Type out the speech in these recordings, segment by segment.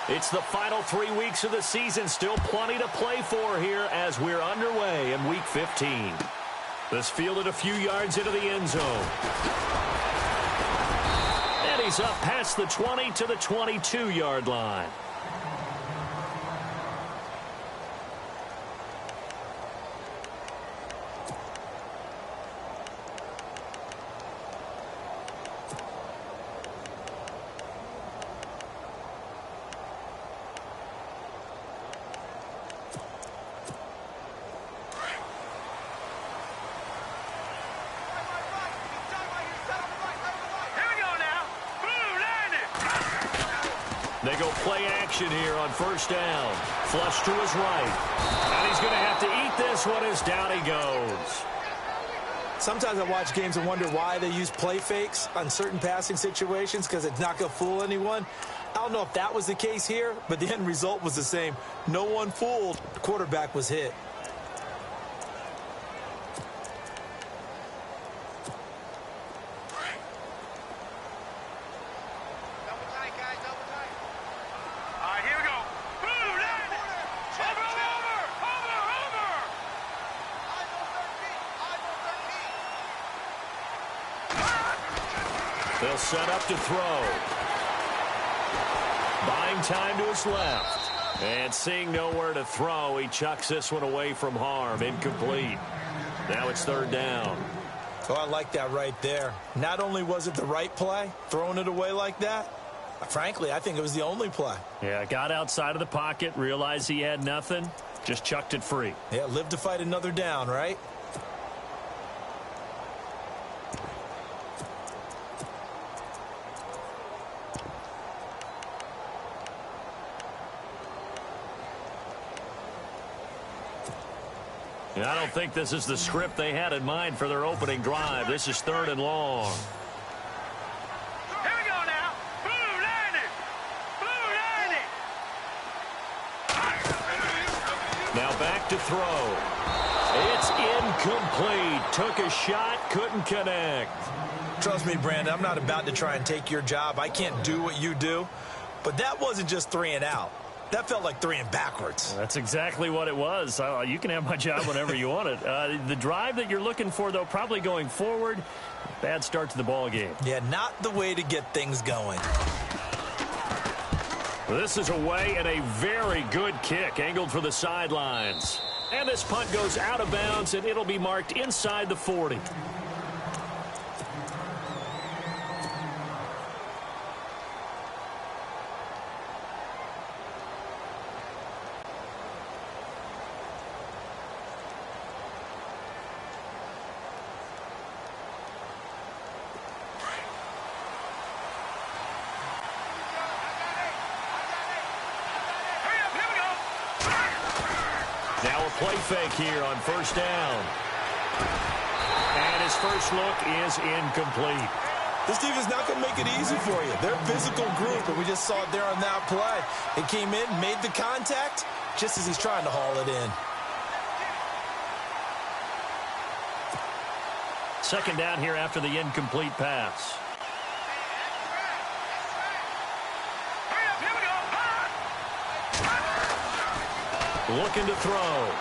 It's the final 3 weeks of the season. Still plenty to play for here as we're underway in Week 15. This fielded a few yards into the end zone. And he's up past the 20 to the 22-yard line. They go play action here on first down. Flush to his right. And he's going to have to eat this one as down he goes. Sometimes I watch games and wonder why they use play fakes on certain passing situations because it's not going to fool anyone. I don't know if that was the case here, but the end result was the same. No one fooled. The quarterback was hit. They'll set up to throw. Buying time to his left. And seeing nowhere to throw, he chucks this one away from harm. Incomplete. Now it's third down. Oh, I like that right there. Not only was it the right play, throwing it away like that, frankly, I think it was the only play. Yeah, got outside of the pocket, realized he had nothing, just chucked it free. Yeah, live to fight another down, right? I don't think this is the script they had in mind for their opening drive. This is third and long. Here we go now. Blue 90. Now back to throw. It's incomplete. Took a shot, couldn't connect. Trust me, Brandon, I'm not about to try and take your job. I can't do what you do. But that wasn't just 3 and out. That felt like 3 and backwards. That's exactly what it was. You can have my job whenever you want it. The drive that you're looking for, though, probably going forward. Bad start to the ball game. Yeah, not the way to get things going. This is away and a very good kick, angled for the sidelines. And this punt goes out of bounds, and it'll be marked inside the 40. Now a play fake here on first down. And his first look is incomplete. This team is not going to make it easy for you. They're a physical group, and we just saw it there on that play. It came in, made the contact, just as he's trying to haul it in. Second down here after the incomplete pass. Looking to throw.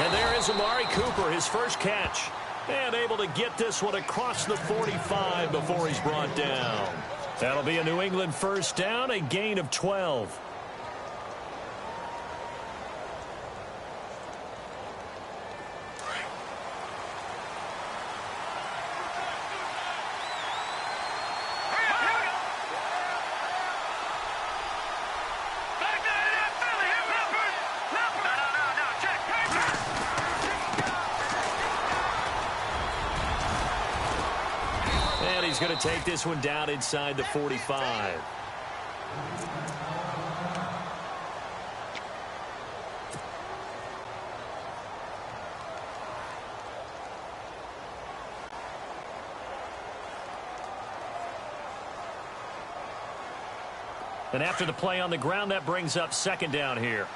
And there is Amari Cooper, his first catch. And able to get this one across the 45 before he's brought down. That'll be a New England first down, a gain of 12. He's going to take this one down inside the 45. And after the play on the ground, that brings up second down here.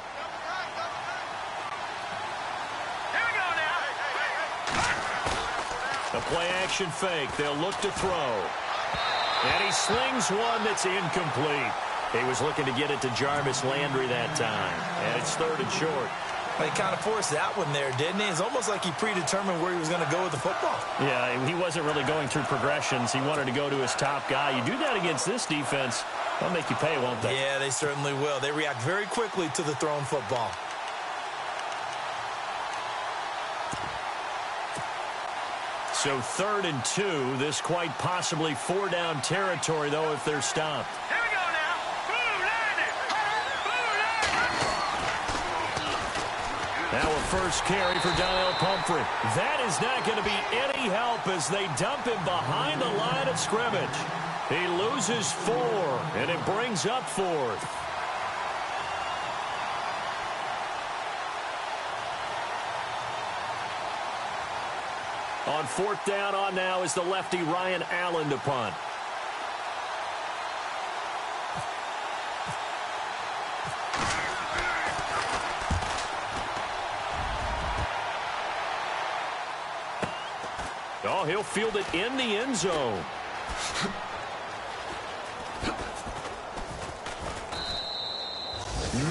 A play-action fake. They'll look to throw. And he slings one that's incomplete. He was looking to get it to Jarvis Landry that time. And it's 3rd and short. He kind of forced that one there, didn't he? It's almost like he predetermined where he was going to go with the football. Yeah, he wasn't really going through progressions. He wanted to go to his top guy. You do that against this defense, they'll make you pay, won't they? Yeah, they certainly will. They react very quickly to the thrown football. So 3rd and 2. This quite possibly 4-down territory, though, if they're stopped. Here we go now. Boom, landed. Boom, landed. Now a first carry for Donnell Pumphrey. That is not going to be any help as they dump him behind the line of scrimmage. He loses 4, and it brings up 4th. On 4th down on now is the lefty Ryan Allen to punt. Oh, he'll field it in the end zone.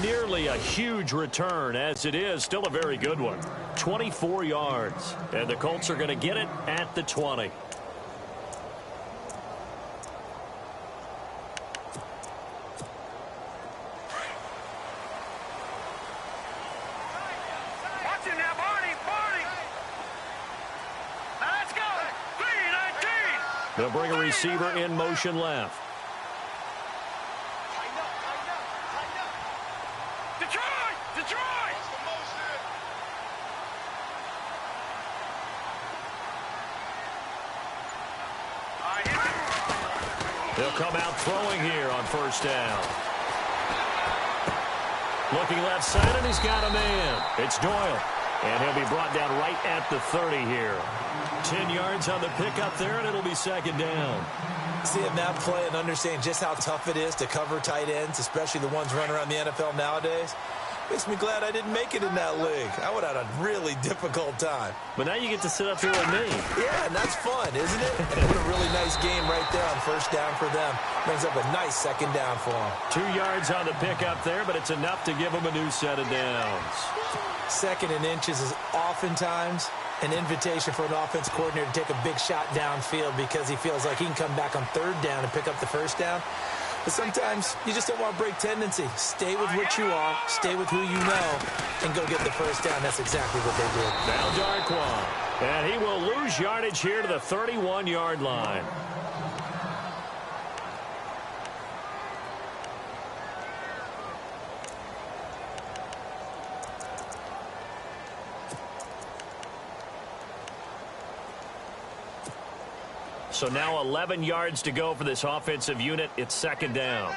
Nearly a huge return, as it is still a very good one. 24 yards, and the Colts are going to get it at the 20. Watch him now, Barney. Now let's go. 3-19. They'll bring a receiver in motion left. Detroit! They'll come out throwing here on 1st down. Looking left side, and he's got a man. It's Doyle. And he'll be brought down right at the 30 here. 10 yards on the pickup there, and it'll be 2nd down. Seeing that play and understanding just how tough it is to cover tight ends, especially the ones running around the NFL nowadays, makes me glad I didn't make it in that league. I would have had a really difficult time. But now you get to sit up here with me. Yeah, and that's fun, isn't it? And what a really nice game right there on 1st down for them. Brings up a nice 2nd down for them. 2 yards on the pickup there, but it's enough to give them a new set of downs. 2nd and inches is oftentimes an invitation for an offense coordinator to take a big shot downfield because he feels like he can come back on 3rd down and pick up the 1st down. But sometimes you just don't want to break tendency. Stay with what you are, stay with who you know, and go get the 1st down. That's exactly what they did. Now Darquan. And he will lose yardage here to the 31-yard line. So now 11 yards to go for this offensive unit. It's 2nd down.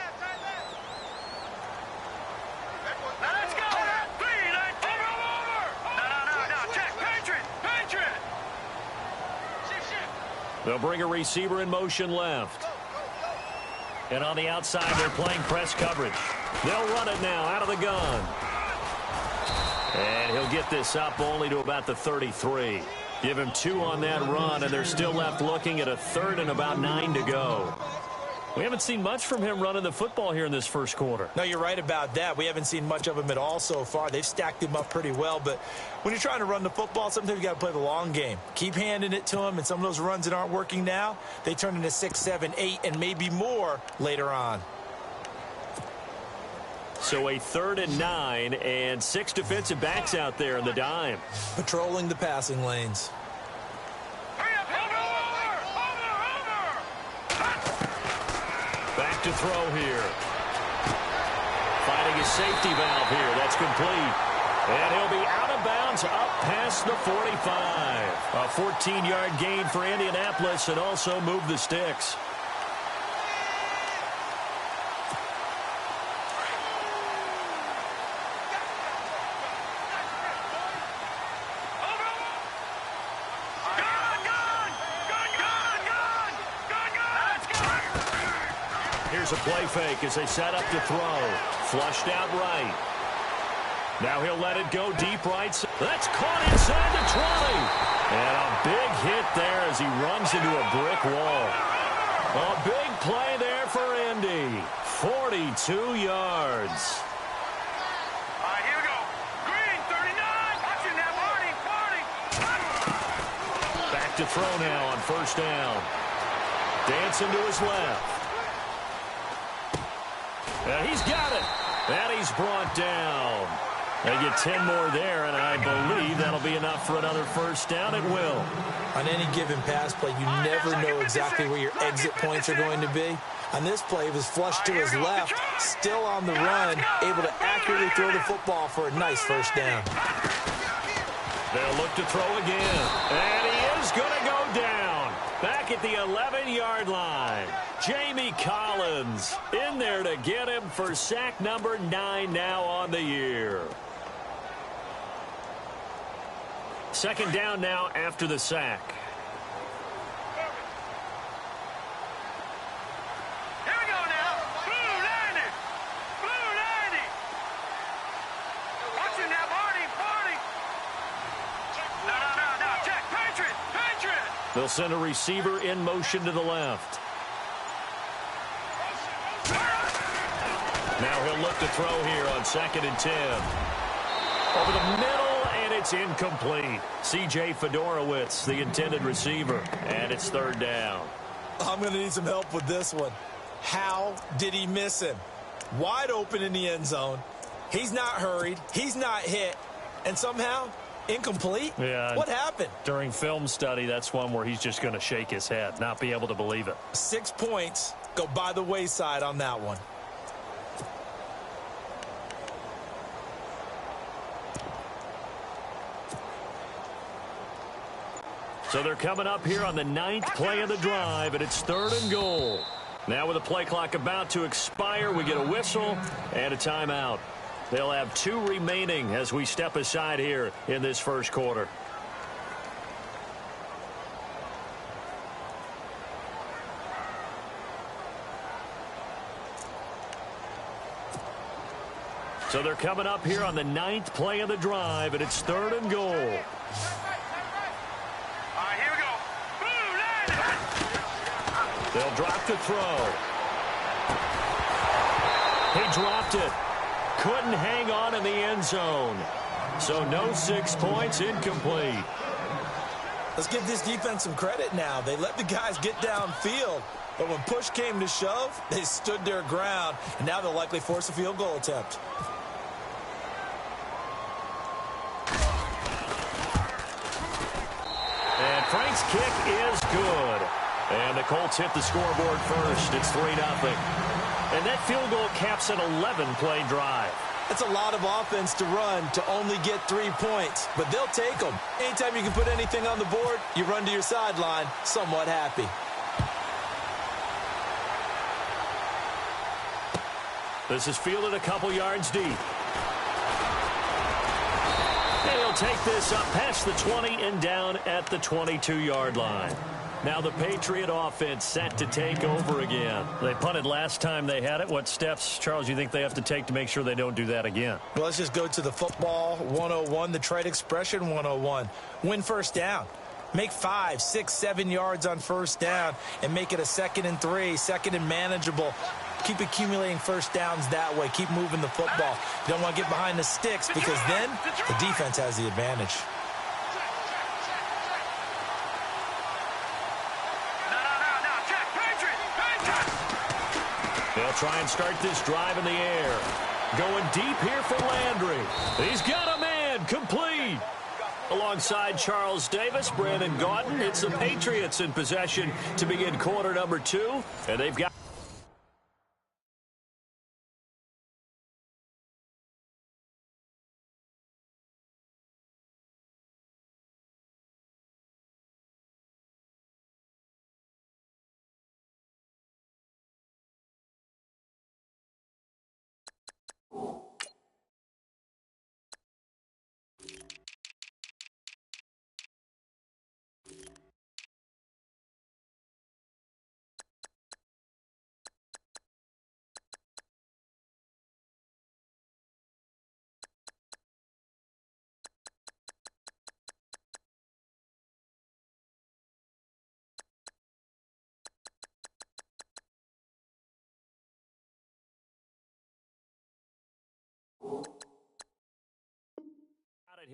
Now let's go. 3-19. Over. No. Check. Patriot. They'll bring a receiver in motion left. And on the outside, they're playing press coverage. They'll run it now out of the gun. And he'll get this up only to about the 33. Give him 2 on that run, and they're still left looking at a 3rd and about 9 to go. We haven't seen much from him running the football here in this 1st quarter. No, you're right about that. We haven't seen much of him at all so far. They've stacked him up pretty well, but when you're trying to run the football, sometimes you got to play the long game. Keep handing it to him, and some of those runs that aren't working now, they turn into 6, 7, 8, and maybe more later on. So a 3rd and 9 and 6 defensive backs out there in the dime. Patrolling the passing lanes. Back to throw here. Finding his safety valve here. That's complete. And he'll be out of bounds up past the 45. A 14-yard gain for Indianapolis and also move the sticks. Here's a play fake as they set up to throw. Flushed out right. Now he'll let it go deep right. That's caught inside the 20. And a big hit there as he runs into a brick wall. A big play there for Indy. 42 yards. All right, here we go. Green, 39. Watching that, Marty, 40. Back to throw now on first down. Dancing to his left. And he's got it. And he's brought down. They get 10 more there, and I believe that'll be enough for another first down. It will. On any given pass play, you never know exactly where your exit points are going to be. On this play, he was flushed to his left, still on the run, able to accurately throw the football for a nice first down. They'll look to throw again. And he is going to go down. Back at the 11-yard line. Jamie Collins in there to get him for sack number 9 now on the year. Second down now after the sack. Here we go now. Blue landing. Blue landing. Watching that, Marty, 40. No. Check. Patriot. They'll send a receiver in motion to the left. Now he'll look to throw here on 2nd and 10. Over the middle, and it's incomplete. C.J. Fedorowicz, the intended receiver, and it's 3rd down. I'm going to need some help with this one. How did he miss him? Wide open in the end zone. He's not hurried. He's not hit. And somehow, incomplete? Yeah. What happened? During film study, that's one where he's just going to shake his head, not be able to believe it. 6 points go by the wayside on that one. So they're coming up here on the 9th play of the drive, and it's 3rd and goal. Now with the play clock about to expire, we get a whistle and a timeout. They'll have 2 remaining as we step aside here in this first quarter. So they're coming up here on the 9th play of the drive, and it's 3rd and goal. They'll drop to throw. He dropped it. Couldn't hang on in the end zone. So no 6 points, incomplete. Let's give this defense some credit now. They let the guys get downfield. But when push came to shove, they stood their ground. And now they'll likely force a field goal attempt. And Frank's kick is good. And the Colts hit the scoreboard first. It's 3-0. And that field goal caps an 11-play drive. That's a lot of offense to run to only get 3 points. But they'll take them. Anytime you can put anything on the board, you run to your sideline somewhat happy. This is fielded a couple yards deep. And he'll take this up past the 20 and down at the 22-yard line. Now the Patriot offense set to take over again. They punted last time they had it. What steps, Charles, you think they have to take to make sure they don't do that again? Well, let's just go to the football 101, the trade expression 101. Win first down. Make 5, 6, 7 yards on first down and make it a 2nd and 3, 2nd and manageable. Keep accumulating first downs that way. Keep moving the football. You don't want to get behind the sticks because then the defense has the advantage. They'll try and start this drive in the air. Going deep here for Landry. He's got a man complete. Alongside Charles Davis, Brandon Gaudin, it's the Patriots in possession to begin quarter number 2. And they've got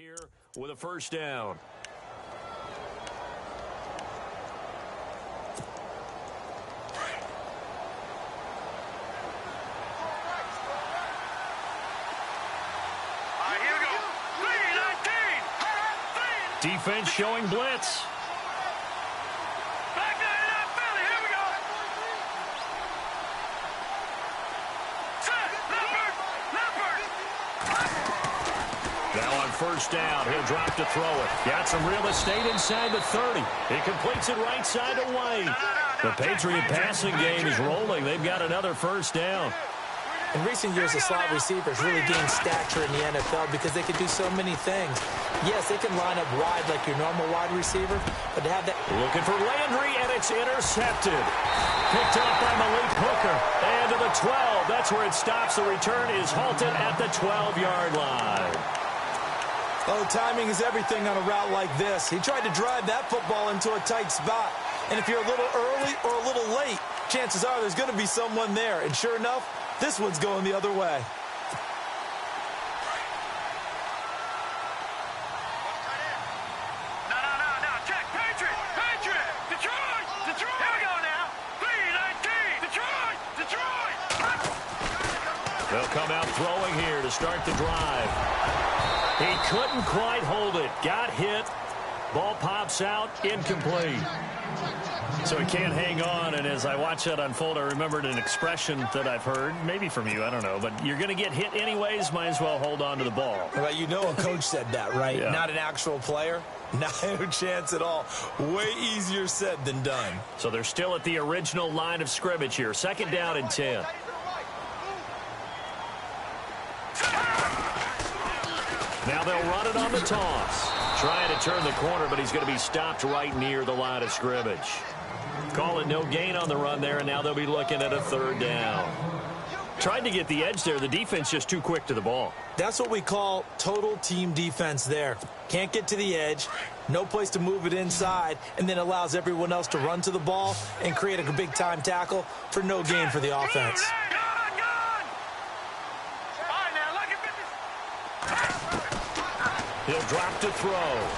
here with a first down. Here we go. 3-19. Defense showing blitz. Back there in Philly. Here we go. Set. Leopard. Now on first down, he'll drop to throw it. Got some real estate inside the 30. He completes it right side to White. The Patriot passing game is rolling. They've got another first down. In recent years, the slot receivers really gained stature in the NFL because they could do so many things. Yes, they can line up wide like your normal wide receiver, but to have that... Looking for Landry, and it's intercepted. Picked up by Malik Hooker. And to the 12. That's where it stops. The return is halted at the 12-yard line. Oh, timing is everything on a route like this. He tried to drive that football into a tight spot. And if you're a little early or a little late, chances are there's going to be someone there. And sure enough, this one's going the other way. No. Check. Patriot. Detroit. Here we go now. 3-19. Detroit. They'll come out throwing here to start the drive. He couldn't quite hold it. Got hit. Ball pops out. Incomplete. So he can't hang on, and as I watch that unfold, I remembered an expression that I've heard, maybe from you, I don't know, but you're going to get hit anyways, might as well hold on to the ball. Well, you know a coach said that, right? Yeah. Not an actual player. Not a chance at all. Way easier said than done. So they're still at the original line of scrimmage here. Second down and 10. Now they'll run it on the toss. Trying to turn the corner, but he's going to be stopped right near the line of scrimmage. Call it no gain on the run there, and now they'll be looking at a third down. Tried to get the edge there. The defense just too quick to the ball. That's what we call total team defense there. Can't get to the edge, no place to move it inside, and then allows everyone else to run to the ball and create a big-time tackle for no gain for the offense. He'll drop to throw.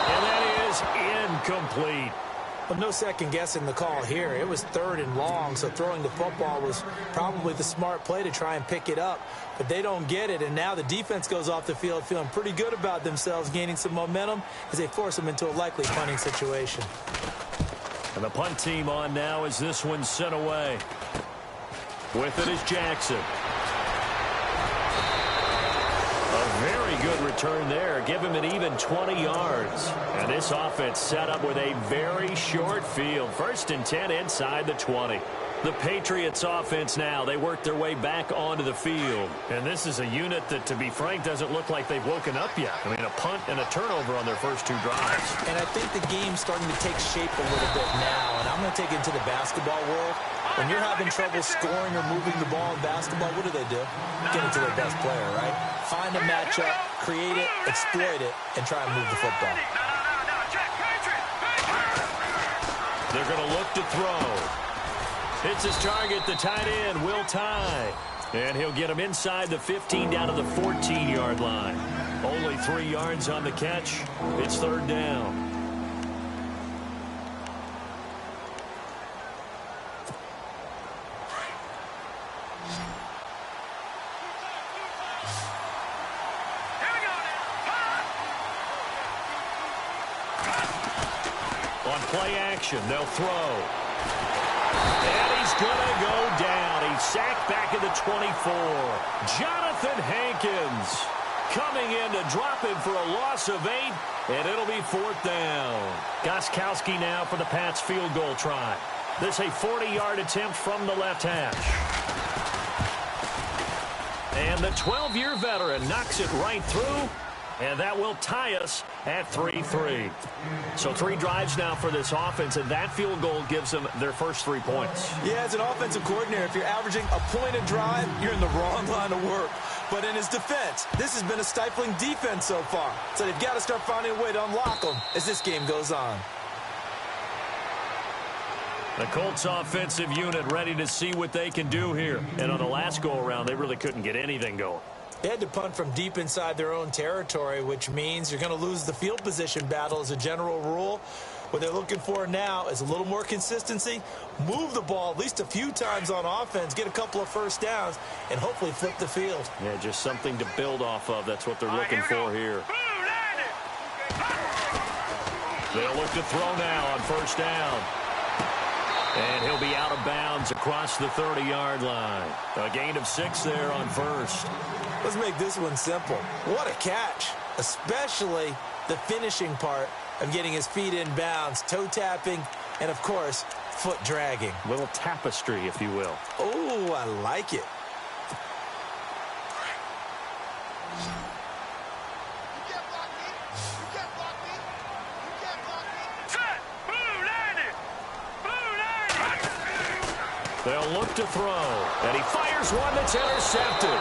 And that is incomplete. Well, no second guessing the call here. It was third and long, so throwing the football was probably the smart play to try and pick it up. But they don't get it, and now the defense goes off the field feeling pretty good about themselves, gaining some momentum as they force them into a likely punting situation. And the punt team on now as this one's sent away. With it is Jackson. A very good return there. Give him an even 20 yards. And this offense set up with a very short field. First and 10 inside the 20. The Patriots offense now, they work their way back onto the field. And this is a unit that, to be frank, doesn't look like they've woken up yet. I mean, a punt and a turnover on their first two drives. And I think the game's starting to take shape a little bit now. And I'm going to take it into the basketball world. When you're having trouble scoring or moving the ball in basketball, what do? Get it to their best player, right? Find a matchup, create it, exploit it, and try and move the football. They're going to look to throw. Hits his target, the tight end, Will Tye. And he'll get him inside the 15 down to the 14-yard line. Only 3 yards on the catch. It's third down. On play action, they'll throw. And he's going to go down. He's sacked back at the 24. Jonathan Hankins coming in to drop him for a loss of 8, and it'll be fourth down. Gostkowski now for the Pats field goal try. This a 40-yard attempt from the left hash. And the 12-year veteran knocks it right through. And that will tie us at 3-3. So 3 drives now for this offense, and that field goal gives them their first 3 points. Yeah, as an offensive coordinator, if you're averaging a point a drive, you're in the wrong line of work. But in his defense, this has been a stifling defense so far. So they've got to start finding a way to unlock them as this game goes on. The Colts offensive unit ready to see what they can do here. And on the last go-around, they really couldn't get anything going. They had to punt from deep inside their own territory, which means you're going to lose the field position battle as a general rule. What they're looking for now is a little more consistency, move the ball at least a few times on offense, get a couple of first downs, and hopefully flip the field. Yeah, just something to build off of. That's what they're looking for here. They'll look to throw now on first down. And he'll be out of bounds across the 30-yard line. A gain of 6 there on first. Let's make this one simple. What a catch, especially the finishing part of getting his feet in bounds, toe tapping, and, of course, foot dragging. Little tapestry, if you will. Oh, I like it. They'll look to throw, and he fires one that's intercepted.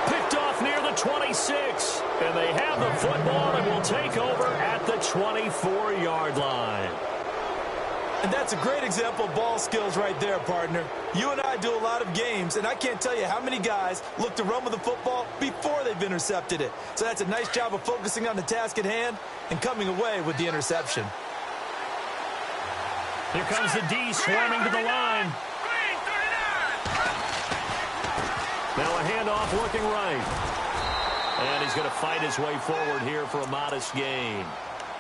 Picked off near the 26, and they have the football and will take over at the 24-yard line. And that's a great example of ball skills right there, partner. You and I do a lot of games, and I can't tell you how many guys look to run with the football before they've intercepted it. So that's a nice job of focusing on the task at hand and coming away with the interception. Here comes the D swarming to the line. Now a handoff looking right. And he's going to fight his way forward here for a modest gain.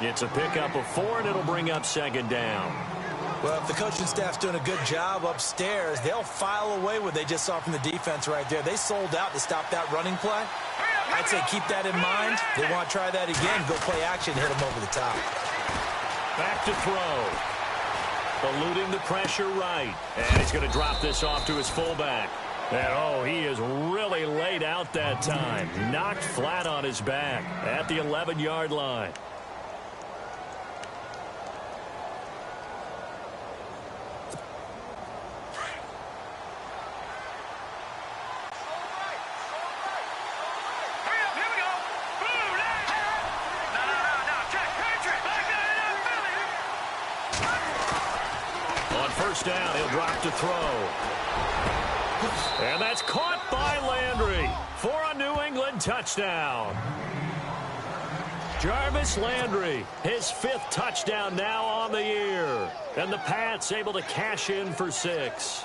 It's a pickup of 4, and it'll bring up second down. Well, if the coaching staff's doing a good job upstairs, they'll file away what they just saw from the defense right there. They sold out to stop that running play. I'd say keep that in mind. They want to try that again, go play action, hit them over the top. Back to throw. Eluding the pressure right. And he's going to drop this off to his fullback. And, oh, he is really laid out that time. Knocked flat on his back at the 11-yard line. On first down, he'll drop to throw. And that's caught by Landry for a New England touchdown. Jarvis Landry, his 5th touchdown now on the year. And the Pats able to cash in for 6.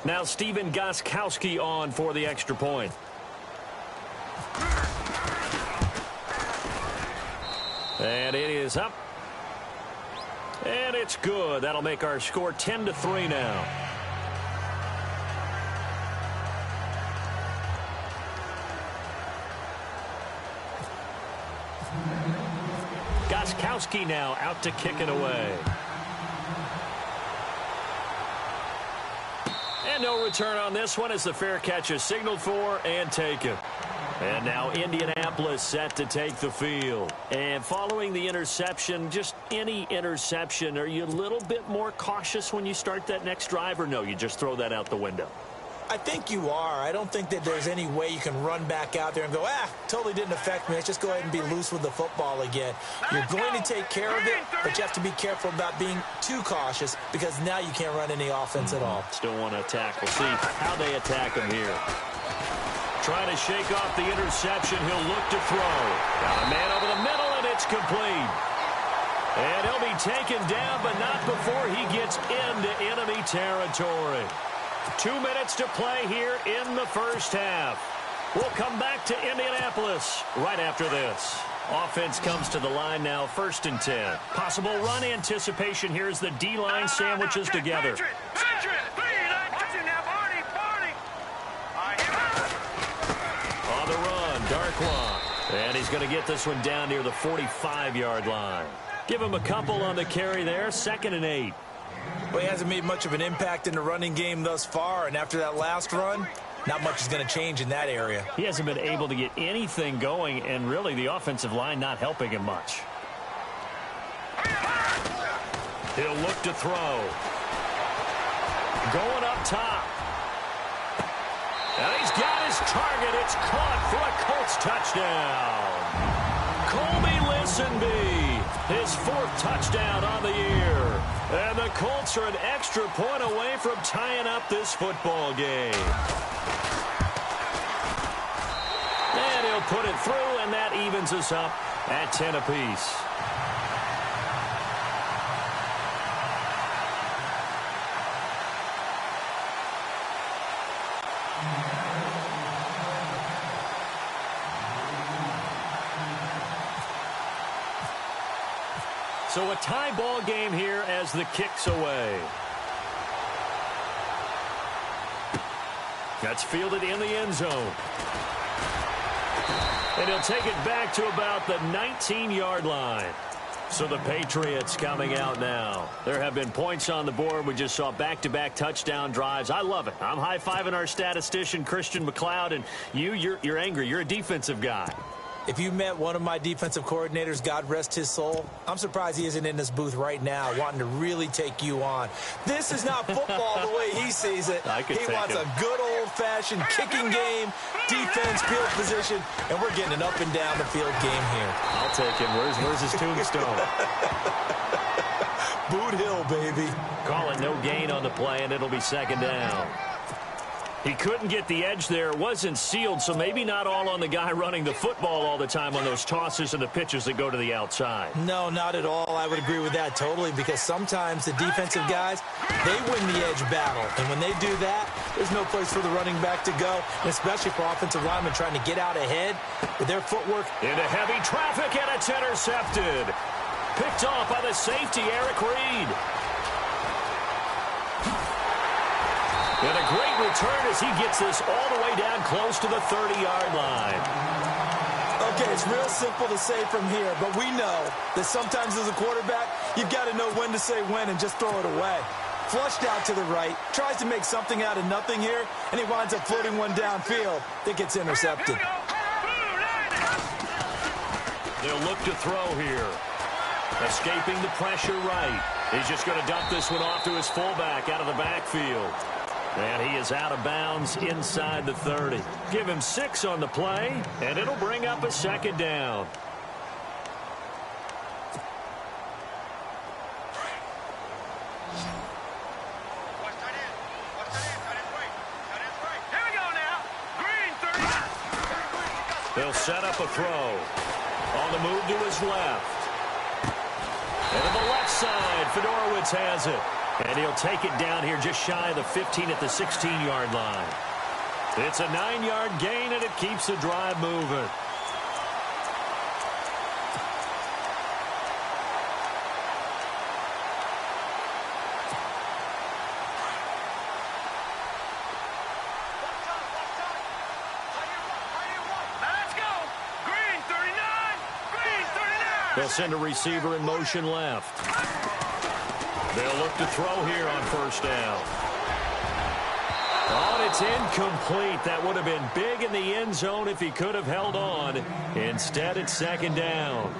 Now Steven Gostkowski on for the extra point. And it is up. And it's good. That'll make our score 10-3 now. Gostkowski now out to kick it away. And no return on this one as the fair catch is signaled for and taken. And now Indianapolis set to take the field. And following the interception, just any interception, are you a little bit more cautious when you start that next drive, or no, you just throw that out the window? I think you are. I don't think that there's any way you can run back out there and go, totally didn't affect me. Let's just go ahead and be loose with the football again. You're going to take care of it, but you have to be careful about being too cautious because now you can't run any offense at all. Still want to attack. We'll see how they attack him here. Trying to shake off the interception. He'll look to throw. Got a man over the middle, and it's complete. And he'll be taken down, but not before he gets into enemy territory. 2 minutes to play here in the first half. We'll come back to Indianapolis right after this. Offense comes to the line now, 1st and 10. Possible run anticipation here as the D-line sandwiches together. On the run, Darkwa. And he's going to get this one down near the 45-yard line. Give him a couple on the carry there, 2nd and 8. Well, he hasn't made much of an impact in the running game thus far, and after that last run, not much is going to change in that area. He hasn't been able to get anything going, and really the offensive line not helping him much. He'll look to throw. Going up top. And he's got his target. It's caught for a Colts touchdown. Colby Listenby, his 4th touchdown on the year. And the Colts are an extra point away from tying up this football game. And he'll put it through, and that evens us up at 10 apiece. So a tie ball game here as the kick's away. That's fielded in the end zone. And he'll take it back to about the 19-yard line. So the Patriots coming out now. There have been points on the board. We just saw back-to-back touchdown drives. I love it. I'm high-fiving our statistician, Christian McLeod, and you're angry. You're a defensive guy. If you met one of my defensive coordinators, God rest his soul, I'm surprised he isn't in this booth right now wanting to really take you on. This is not football the way he sees it. He wants a good old-fashioned kicking game, defense, field position, and we're getting an up and down the field game here. I'll take him. Where's his tombstone? Boot Hill, baby. Call it no gain on the play, and it'll be 2nd down. He couldn't get the edge there. It wasn't sealed, so maybe not all on the guy running the football all the time on those tosses and the pitches that go to the outside. No, not at all. I would agree with that totally, because sometimes the defensive guys, they win the edge battle. And when they do that, there's no place for the running back to go, and especially for offensive linemen trying to get out ahead with their footwork. Into heavy traffic, and it's intercepted. Picked off by the safety, Eric Reed. And a great return as he gets this all the way down close to the 30-yard line. Okay, it's real simple to say from here, but we know that sometimes as a quarterback, you've got to know when to say when and just throw it away. Flushed out to the right, tries to make something out of nothing here, and he winds up floating one downfield that gets intercepted. They'll look to throw here. Escaping the pressure right. He's just going to dump this one off to his fullback out of the backfield. And he is out of bounds inside the 30. Give him 6 on the play, and it'll bring up a 2nd down. They'll set up a throw. On the move to his left. And on the left side, Fedorowicz has it. And he'll take it down here just shy of the 15 at the 16-yard line. It's a 9-yard gain, and it keeps the drive moving. Let's go. Green 39. Green 39. They'll send a receiver in motion left. They'll look to throw here on 1st down. Oh, and it's incomplete. That would have been big in the end zone if he could have held on. Instead, it's 2nd down.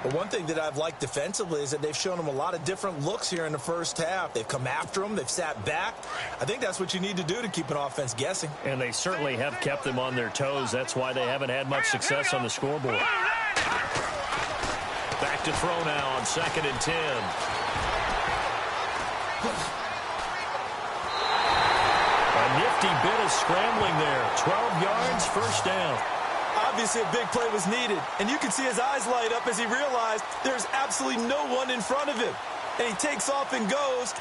Well, one thing that I've liked defensively is that they've shown him a lot of different looks here in the first half. They've come after him. They've sat back. I think that's what you need to do to keep an offense guessing. And they certainly have kept them on their toes. That's why they haven't had much success on the scoreboard. Back to throw now on 2nd and 10. A nifty bit of scrambling there. 12 yards, 1st down. Obviously, a big play was needed, and you can see his eyes light up as he realized there's absolutely no one in front of him. And he takes off and goes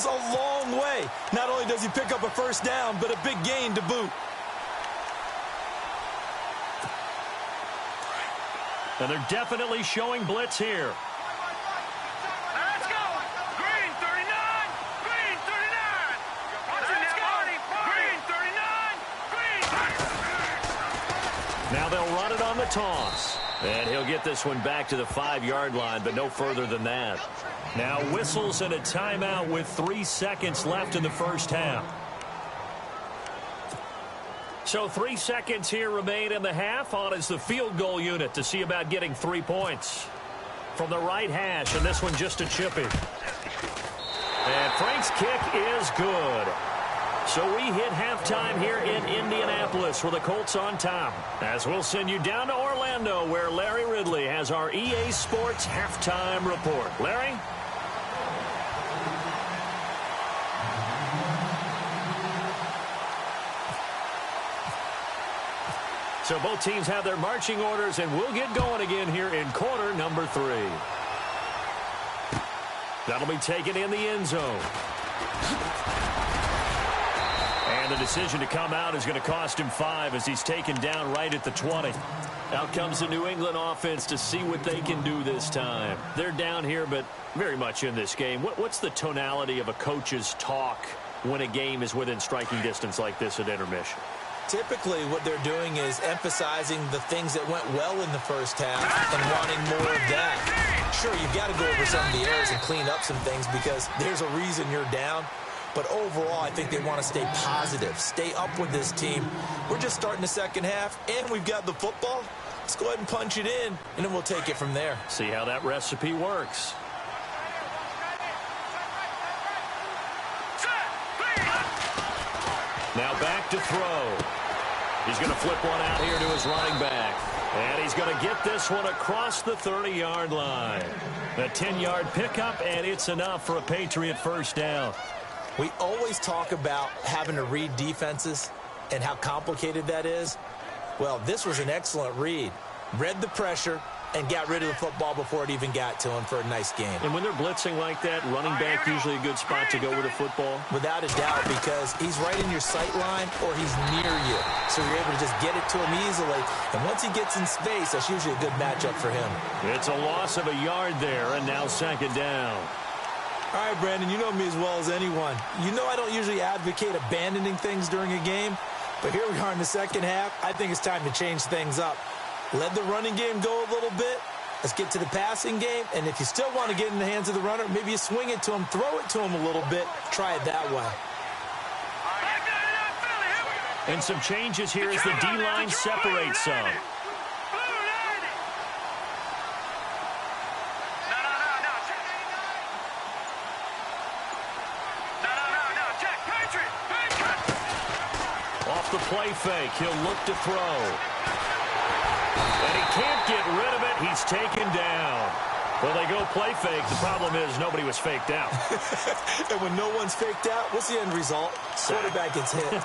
a long way. Not only does he pick up a 1st down, but a big gain to boot. And they're definitely showing blitz here. Let's go. Green 39. Green 39. Let's go. Green 39. Green. Now they'll run it on the toss. And he'll get this one back to the 5-yard line, but no further than that. Now whistles and a timeout with 3 seconds left in the first half. So 3 seconds here remain in the half. On is the field goal unit to see about getting 3 points. From the right hash, and this one just a chippy. And Frank's kick is good. So we hit halftime here in Indianapolis with the Colts on top. As we'll send you down to Orlando, where Larry Ridley has our EA Sports halftime report. Larry? So both teams have their marching orders, and we'll get going again here in quarter number 3. That'll be taken in the end zone. And the decision to come out is going to cost him 5 as he's taken down right at the 20. Out comes the New England offense to see what they can do this time. They're down here, but very much in this game. What's the tonality of a coach's talk when a game is within striking distance like this at intermission? Typically, what they're doing is emphasizing the things that went well in the first half and wanting more of that. Sure, you've got to go over some of the errors and clean up some things because there's a reason you're down. But overall, I think they want to stay positive, stay up with this team. We're just starting the second half, and we've got the football. Let's go ahead and punch it in, and then we'll take it from there. See how that recipe works. Now back to throw. He's going to flip one out here to his running back. And he's going to get this one across the 30-yard line. A 10-yard pickup, and it's enough for a Patriot first down. We always talk about having to read defenses and how complicated that is. Well, this was an excellent read. Read the pressure and got rid of the football before it even got to him for a nice game. And when they're blitzing like that, running back usually a good spot to go with the football? Without a doubt, because he's right in your sight line or he's near you. So you're able to just get it to him easily. And once he gets in space, that's usually a good matchup for him. It's a loss of a yard there, and now second down. All right, Brandon, you know me as well as anyone. You know I don't usually advocate abandoning things during a game. But here we are in the second half. I think it's time to change things up. Let the running game go a little bit. Let's get to the passing game. And if you still want to get in the hands of the runner, maybe you swing it to him, throw it to him a little bit. Try it that way. And some changes here as the D-line separates some. Off the play fake, he'll look to throw. And he can't get rid of it. He's taken down. Well, they go play fake. The problem is nobody was faked out. And when no one's faked out, what's the end result? Quarterback gets hit.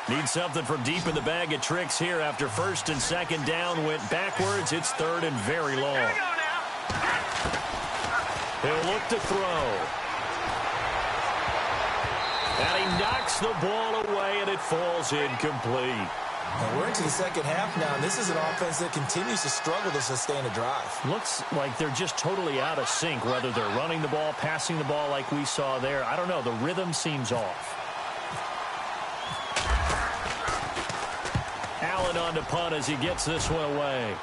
Need something from deep in the bag of tricks here after first and second down went backwards. It's third and very long. He'll look to throw. And he knocks the ball away, and it falls incomplete. And we're into the second half now, and this is an offense that continues to struggle to sustain a drive. Looks like they're just totally out of sync, whether they're running the ball, passing the ball like we saw there. I don't know. The rhythm seems off. Allen on to punt as he gets this one away.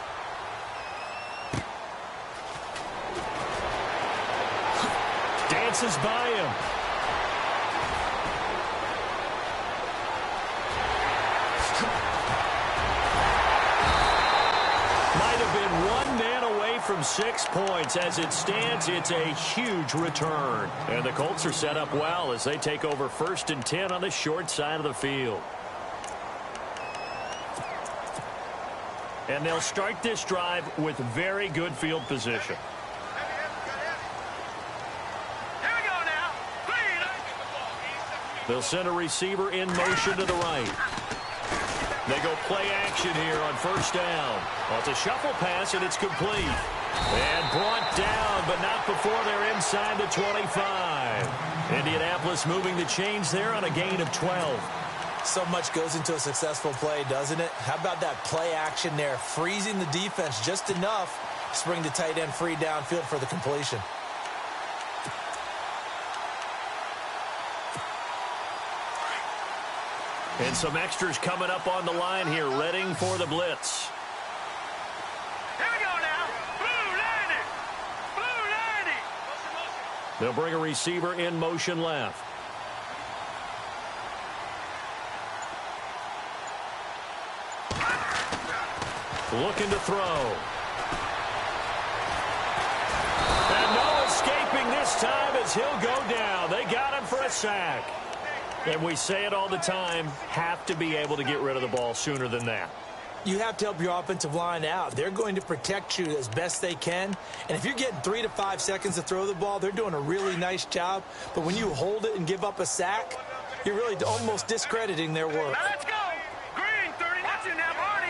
Dances by him. Might have been one man away from 6 points. As it stands, it's a huge return. And the Colts are set up well as they take over 1st and 10 on the short side of the field. And they'll start this drive with very good field position. Here we go now. They'll send a receiver in motion to the right. They go play action here on first down. Well, it's a shuffle pass, and it's complete. And brought down, but not before they're inside the 25. Indianapolis moving the chains there on a gain of 12. So much goes into a successful play, doesn't it? How about that play action there, freezing the defense just enough to bring the tight end free downfield for the completion. And some extras coming up on the line here, readying for the blitz. Here we go now. Blue 90. Blue 90. They'll bring a receiver in motion left. Looking to throw. And no escaping this time as he'll go down. They got him for a sack. And we say it all the time, have to be able to get rid of the ball sooner than that. You have to help your offensive line out. They're going to protect you as best they can. And if you're getting 3 to 5 seconds to throw the ball, they're doing a really nice job. But when you hold it and give up a sack, you're really almost discrediting their work. Now let's go. Green, 30. Watching now, Barney.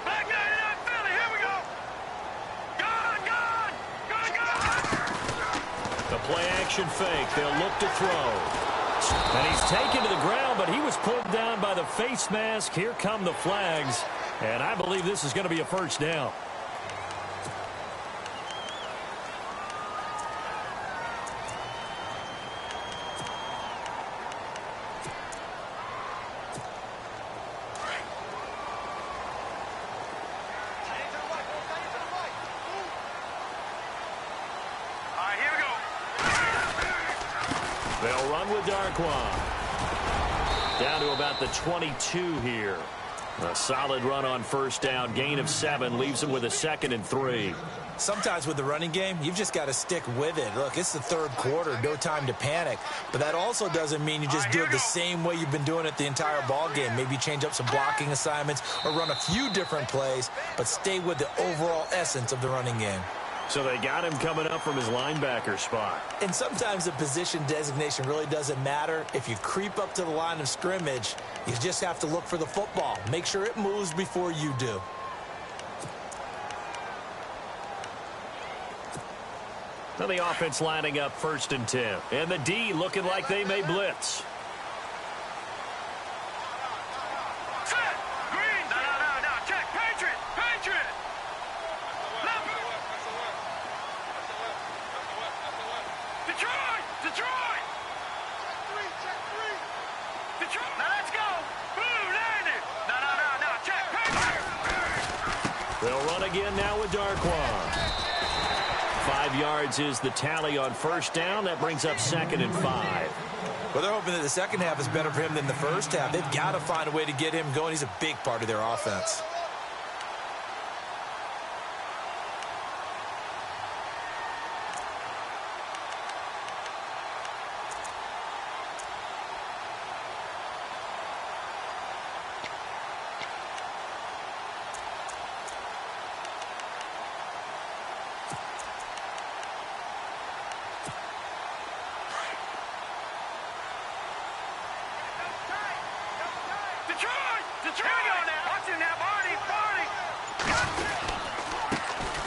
Black 99, Philly. Here we go. Gone. The play-action fake. They'll look to throw. And he's taken to the ground, but he was pulled down by the face mask. Here come the flags. And I believe this is going to be a first down. They'll run with Darquan. Down to about the 22 here. A solid run on first down. Gain of 7 leaves them with a 2nd and 3. Sometimes with the running game, you've just got to stick with it. Look, it's the third quarter, no time to panic. But that also doesn't mean you just do it the same way you've been doing it the entire ball game. Maybe change up some blocking assignments or run a few different plays, but stay with the overall essence of the running game. So they got him coming up from his linebacker spot. And sometimes the position designation really doesn't matter. If you creep up to the line of scrimmage, you just have to look for the football. Make sure it moves before you do. Now the offense lining up 1st and 10. And the D looking like they may blitz. Set. Green. No. Check. Patriot. Detroit! Now let's go! Blue, landed! No, check! They'll run again now with Darquan. 5 yards is the tally on first down. That brings up 2nd and 5. Well, they're hoping that the second half is better for him than the first half. They've got to find a way to get him going. He's a big part of their offense.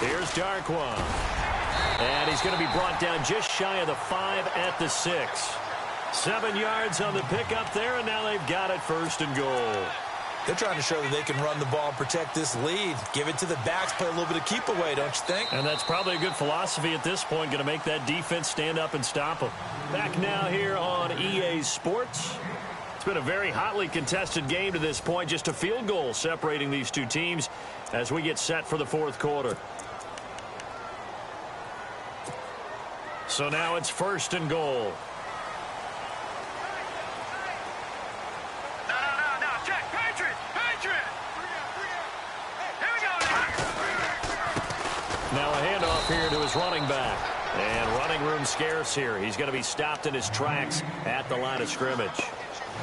Here's Darquan. And he's going to be brought down just shy of the 5 at the 6. 7 yards on the pickup there, and now they've got it 1st and goal. They're trying to show that they can run the ball and protect this lead. Give it to the backs, play a little bit of keep away, don't you think? And that's probably a good philosophy at this point, going to make that defense stand up and stop them. Back now here on EA Sports. It's been a very hotly contested game to this point. Just a field goal separating these two teams as we get set for the 4th quarter. So now it's 1st and goal. No. Check. Patriot. Here we go. Now a handoff here to his running back. And running room scarce here. He's going to be stopped in his tracks at the line of scrimmage.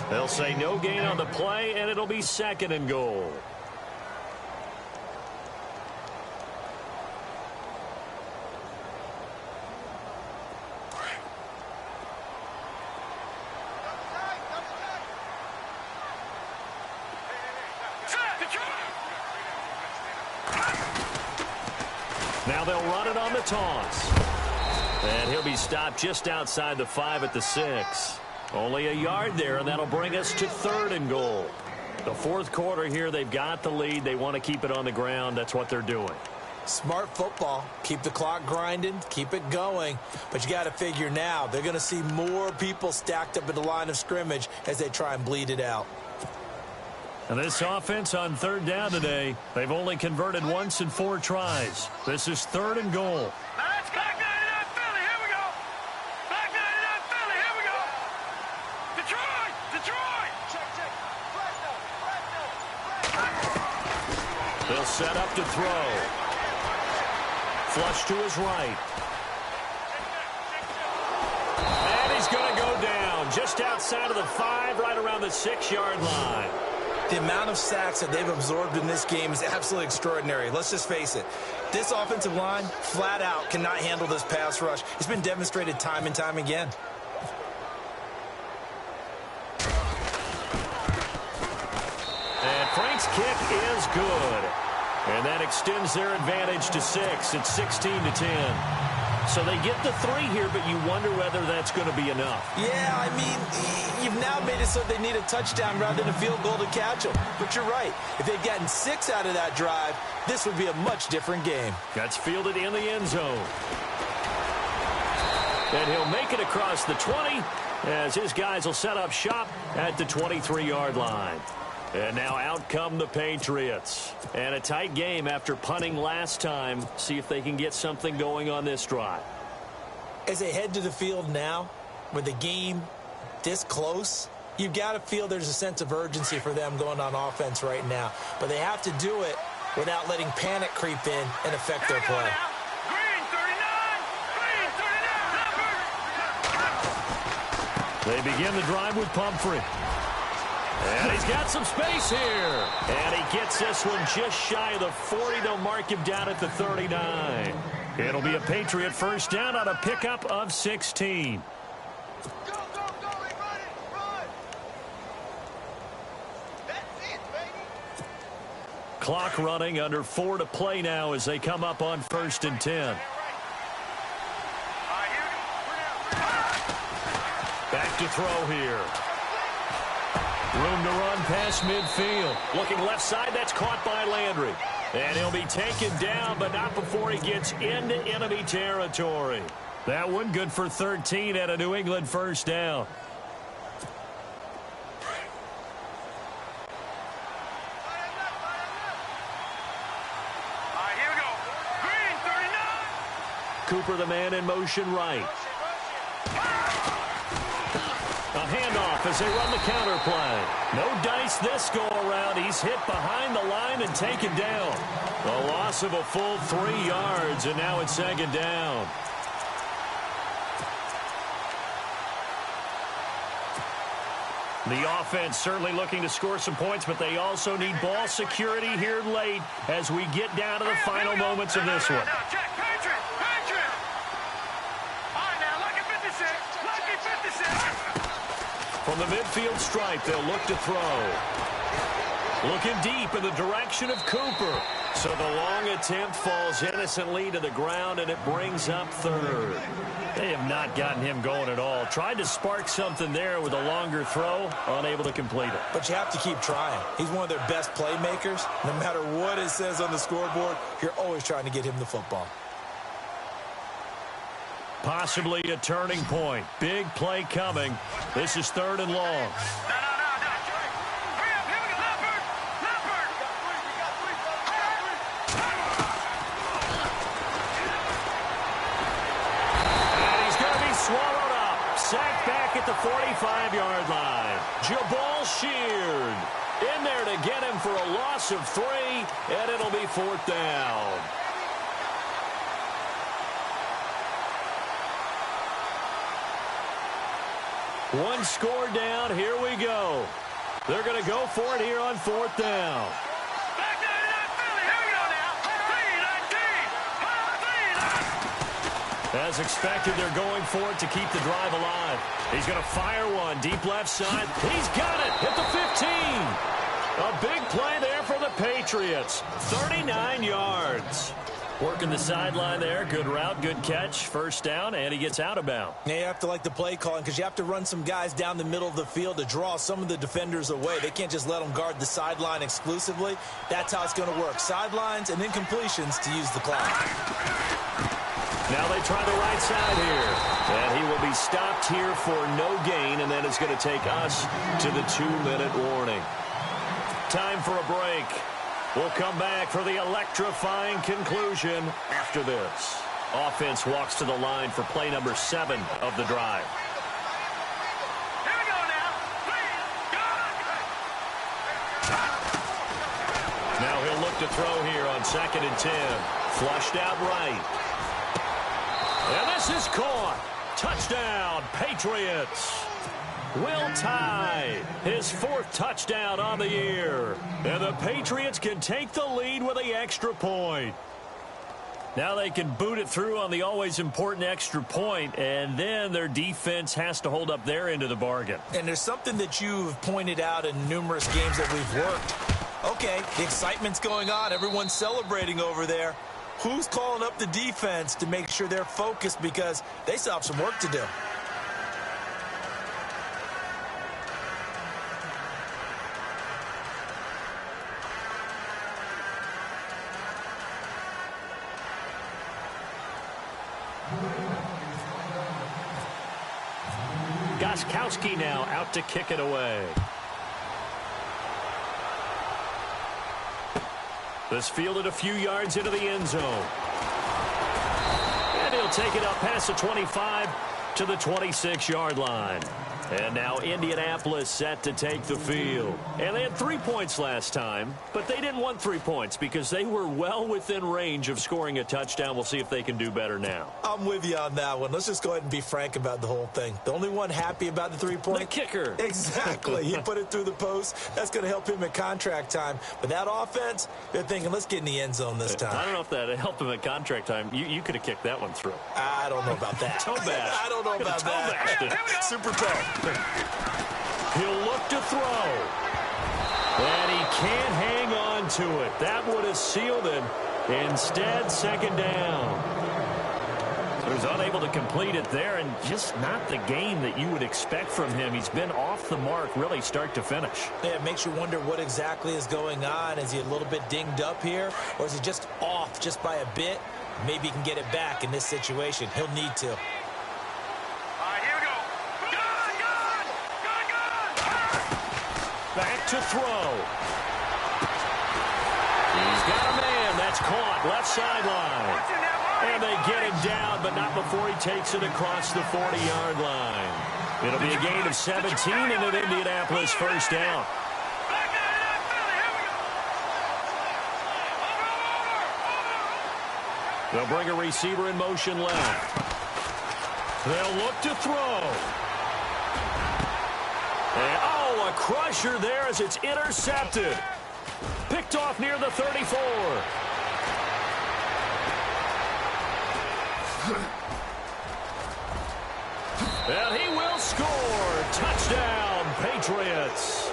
They'll say no gain on the play, and it'll be 2nd and goal. Now they'll run it on the toss. And he'll be stopped just outside the 5 at the 6. Only a yard there, and that'll bring us to 3rd and goal. The 4th quarter here, they've got the lead. They want to keep it on the ground. That's what they're doing. Smart football. Keep the clock grinding. Keep it going. But you got to figure now, they're going to see more people stacked up at the line of scrimmage as they try and bleed it out. And this offense on third down today, they've only converted once in 4 tries. This is 3rd and goal. That's back 99 Philly. Here we go. Back 99 Philly. Here we go. Detroit. Detroit. Check. They'll set up to throw. Flush to his right. And he's going to go down just outside of the 5, right around the 6-yard line. The amount of sacks that they've absorbed in this game is absolutely extraordinary. Let's just face it. This offensive line, flat out, cannot handle this pass rush. It's been demonstrated time and time again. And Frank's kick is good. And that extends their advantage to 6. It's 16-10. So they get the 3 here, but you wonder whether that's going to be enough. Yeah, I mean, you've now made it so they need a touchdown rather than a field goal to catch them. But you're right. If they'd gotten 6 out of that drive, this would be a much different game. That's fielded in the end zone. And he'll make it across the 20 as his guys will set up shop at the 23-yard line. And now out come the Patriots. And a tight game after punting last time. See if they can get something going on this drive. As they head to the field now, with the game this close, you've got to feel there's a sense of urgency for them going on offense right now. But they have to do it without letting panic creep in and affect their play. Green 39. They begin the drive with Pumphrey. And he's got some space here. And he gets this one just shy of the 40. They'll mark him down at the 39. It'll be a Patriot first down on a pickup of 16. Go, run. That's it, baby. Clock running, under 4 to play now as they come up on 1st and 10. Back to throw here. Room to run past midfield. Looking left side, that's caught by Landry. And he'll be taken down, but not before he gets into enemy territory. That one good for 13 at a New England first down. Here we go. Green 39. Cooper, the man in motion right. A handoff as they run the counter play. No dice this go-around. He's hit behind the line and taken down. A loss of a full 3 yards, and now it's 2nd down. The offense certainly looking to score some points, but they also need ball security here late as we get down to the final moments of this one. Check, Patriot. All right, now, lucky 56. Lucky 56. From the midfield stripe, they'll look to throw. Looking deep in the direction of Cooper. So the long attempt falls innocently to the ground, and it brings up 3rd. They have not gotten him going at all. Tried to spark something there with a longer throw, unable to complete it. But you have to keep trying. He's one of their best playmakers. No matter what it says on the scoreboard, you're always trying to get him the football. Possibly a turning point. Big play coming. This is 3rd and long. No. Hurry up, here we go. Leopard. And he's going to be swallowed up. Sacked back at the 45-yard line. Jabal Sheard in there to get him for a loss of 3, and it'll be 4th down. One score down. Here we go. They're going to go for it here on 4th down. Back 99 Philly. Here we go now. 3-19. As expected, they're going for it to keep the drive alive. He's going to fire one. Deep left side. He's got it. Hit the 15. A big play there for the Patriots. 39 yards. Working the sideline there. Good route, good catch. First down, and he gets out of bounds. Now you have to like the play calling because you have to run some guys down the middle of the field to draw some of the defenders away. They can't just let them guard the sideline exclusively. That's how it's going to work. Sidelines and then completions to use the clock. Now they try the right side here. And he will be stopped here for no gain, and then it's going to take us to the 2-minute warning. Time for a break. We'll come back for the electrifying conclusion after this. Offense walks to the line for play number 7 of the drive. Here we go now. Now he'll look to throw here on 2nd and 10. Flushed out right. And this is caught. Touchdown, Patriots. Will Tye, his 4th touchdown on the year. And the Patriots can take the lead with the extra point. Now they can boot it through on the always important extra point, and then their defense has to hold up their end of the bargain. And there's something that you've pointed out in numerous games that we've worked. Okay, the excitement's going on. Everyone's celebrating over there. Who's calling up the defense to make sure they're focused, because they still have some work to do? Gostkowski now out to kick it away. This fielded a few yards into the end zone. And he'll take it up past the 25 to the 26-yard line. And now Indianapolis set to take the field. And they had 3 points last time, but they didn't want 3 points because they were well within range of scoring a touchdown. We'll see if they can do better now. I'm with you on that one. Let's just go ahead and be frank about the whole thing. The only one happy about the 3-point? The kicker. Exactly. He put it through the post. That's going to help him at contract time. But that offense, they're thinking, let's get in the end zone this time. I don't know if that helped him at contract time. You could have kicked that one through. I don't know about that. Toe bash. I don't know about that. Super toe. He'll look to throw. And he can't hang on to it. That would have sealed it. Instead, 2nd down. So he's unable to complete it there, and just not the game that you would expect from him. He's been off the mark really start to finish. Yeah, it makes you wonder what exactly is going on. Is he a little bit dinged up here, or is he just off just by a bit? Maybe he can get it back in this situation. He'll need to. Back to throw. He's got a man. That's caught. Left sideline. And they get him down, but not before he takes it across the 40-yard line. It'll be a gain of 17 and an Indianapolis 1st down. They'll bring a receiver in motion left. They'll look to throw. And, a crusher there as it's intercepted. Picked off near the 34. And he will score. Touchdown, Patriots.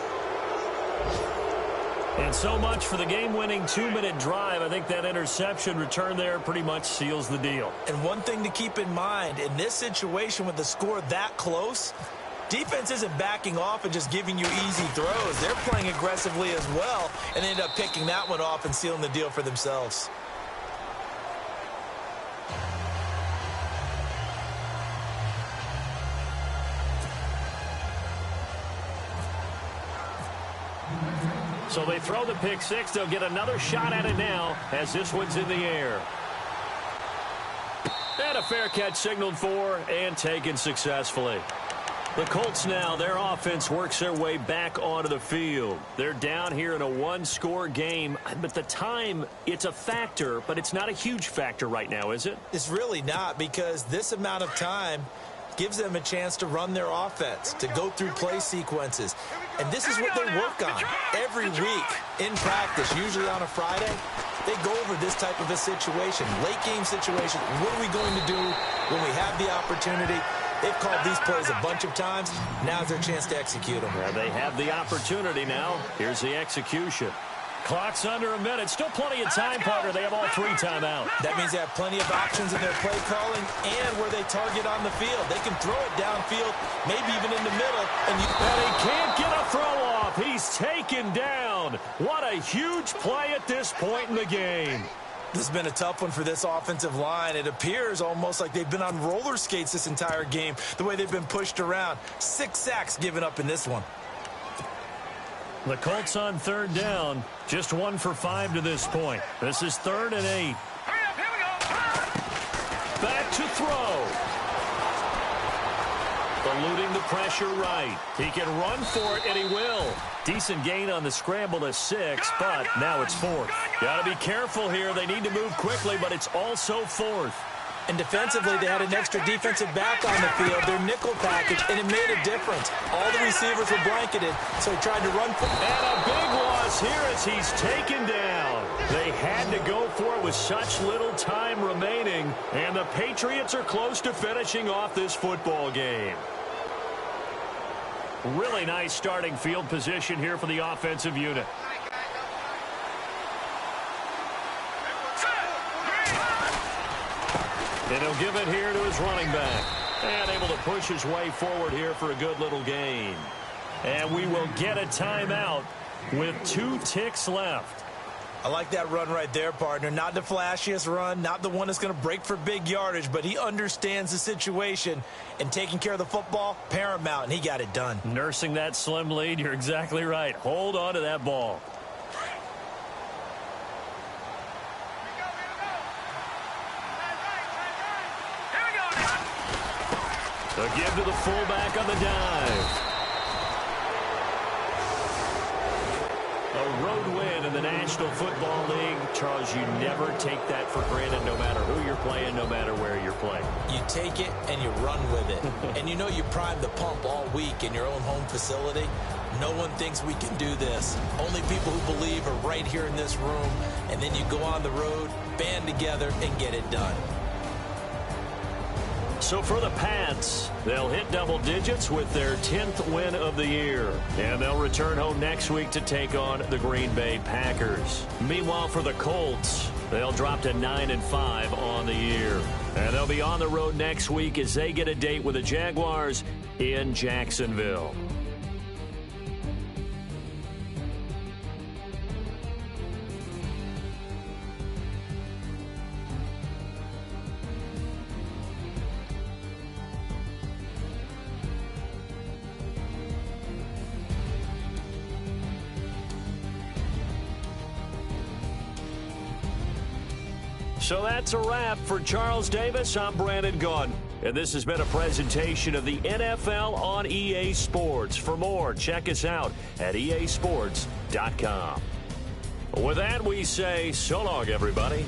And so much for the game-winning 2-minute drive. I think that interception return there pretty much seals the deal. And one thing to keep in mind, in this situation with the score that close, defense isn't backing off and just giving you easy throws. They're playing aggressively as well and end up picking that one off and sealing the deal for themselves. So they throw the pick six. They'll get another shot at it now as this one's in the air. And a fair catch signaled for and taken successfully. The Colts now, their offense works their way back onto the field. They're down here in a one-score game, but the time, it's a factor, but it's not a huge factor right now, is it? It's really not, because this amount of time gives them a chance to run their offense, to go through play sequences. And this is what they work on every week in practice, usually on a Friday. They go over this type of a situation, late game situation. What are we going to do when we have the opportunity? They've called these plays a bunch of times. Now's their chance to execute them. Yeah, they have the opportunity now. Here's the execution. Clock's under a minute. Still plenty of time, partner. They have all three timeouts. That means they have plenty of options in their play calling and where they target on the field. They can throw it downfield, maybe even in the middle. And he can't get a throw off. He's taken down. What a huge play at this point in the game. This has been a tough one for this offensive line. It appears almost like they've been on roller skates this entire game, the way they've been pushed around. 6 sacks given up in this one. The Colts on third down, just 1 for 5 to this point. This is 3rd and 8. Hurry up, here we go. Back to throw. Eluding the pressure right. He can run for it, and he will. Decent gain on the scramble to 6, but now it's 4th. Got to be careful here. They need to move quickly, but it's also 4th. And defensively, they had an extra defensive back on the field, their nickel package, and it made a difference. All the receivers were blanketed, so he tried to run for it. And a big loss here as he's taken down. They had to go for it with such little time remaining, and the Patriots are close to finishing off this football game. Really nice starting field position here for the offensive unit. And he'll give it here to his running back. And able to push his way forward here for a good little gain. And we will get a timeout with 2 ticks left. I like that run right there, partner. Not the flashiest run, not the one that's going to break for big yardage, but he understands the situation, and taking care of the football, paramount, and he got it done. Nursing that slim lead, you're exactly right. Hold on to that ball. A give to the fullback on the dive. A road win in the National Football League. Charles, you never take that for granted no matter who you're playing, no matter where you're playing. You take it and you run with it. And you know you primed the pump all week in your own home facility. No one thinks we can do this. Only people who believe are right here in this room. And then you go on the road, band together, and get it done. So for the Pats, they'll hit double digits with their 10th win of the year. And they'll return home next week to take on the Green Bay Packers. Meanwhile, for the Colts, they'll drop to 9-5 on the year. And they'll be on the road next week as they get a date with the Jaguars in Jacksonville. So that's a wrap for Charles Davis. I'm Brandon Gaudin. And this has been a presentation of the NFL on EA Sports. For more, check us out at easports.com. With that, we say so long, everybody.